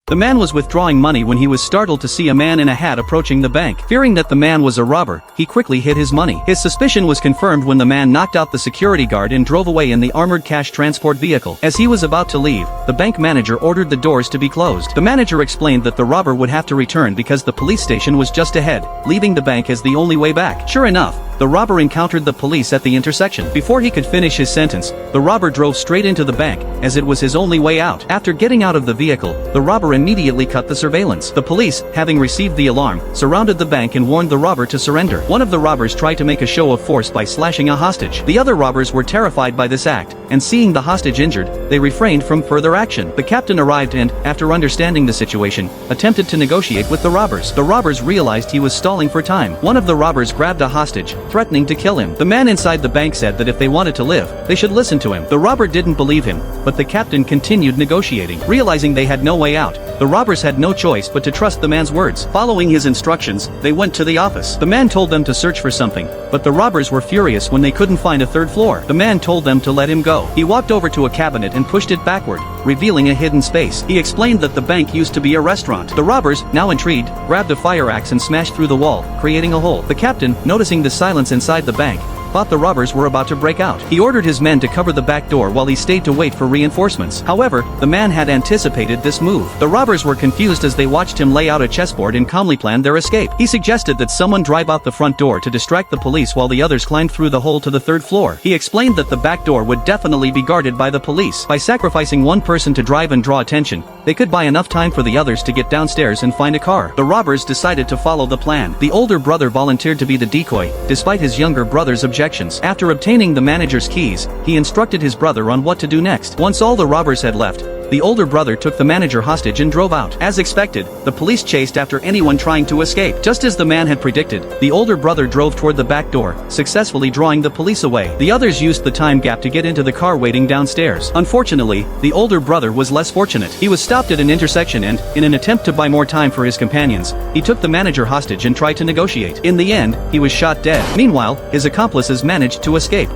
The man was withdrawing money when he was startled to see a man in a hat approaching the bank. Fearing that the man was a robber, he quickly hid his money. His suspicion was confirmed when the man knocked out the security guard and drove away in the armored cash transport vehicle. As he was about to leave, the bank manager ordered the doors to be closed. The manager explained that the robber would have to return because the police station was just ahead, leaving the bank as the only way back. Sure enough, the robber encountered the police at the intersection. Before he could finish his sentence, the robber drove straight into the bank, as it was his only way out. After getting out of the vehicle, the robber immediately cut the surveillance. The police, having received the alarm, surrounded the bank and warned the robber to surrender. One of the robbers tried to make a show of force by slashing a hostage. The other robbers were terrified by this act, and seeing the hostage injured, they refrained from further action. The captain arrived and, after understanding the situation, attempted to negotiate with the robbers. The robbers realized he was stalling for time. One of the robbers grabbed a hostage, threatening to kill him. The man inside the bank said that if they wanted to live, they should listen to him. The robber didn't believe him, but the captain continued negotiating. Realizing they had no way out, the robbers had no choice but to trust the man's words. Following his instructions, they went to the office. The man told them to search for something, but the robbers were furious when they couldn't find a third floor. The man told them to let him go. He walked over to a cabinet and pushed it backward, revealing a hidden space. He explained that the bank used to be a restaurant. The robbers, now intrigued, grabbed a fire axe and smashed through the wall, creating a hole. The captain, noticing the silence inside the bank, thought the robbers were about to break out. He ordered his men to cover the back door while he stayed to wait for reinforcements. However, the man had anticipated this move. The robbers were confused as they watched him lay out a chessboard and calmly plan their escape. He suggested that someone drive out the front door to distract the police while the others climbed through the hole to the third floor. He explained that the back door would definitely be guarded by the police. By sacrificing one person to drive and draw attention, they could buy enough time for the others to get downstairs and find a car. The robbers decided to follow the plan. The older brother volunteered to be the decoy, despite his younger brother's objections. After obtaining the manager's keys, he instructed his brother on what to do next. Once all the robbers had left, the older brother took the manager hostage and drove out. As expected, the police chased after anyone trying to escape. Just as the man had predicted, the older brother drove toward the back door, successfully drawing the police away. The others used the time gap to get into the car waiting downstairs. Unfortunately, the older brother was less fortunate. He was stopped at an intersection and, in an attempt to buy more time for his companions, he took the manager hostage and tried to negotiate. In the end, he was shot dead. Meanwhile, his accomplices managed to escape.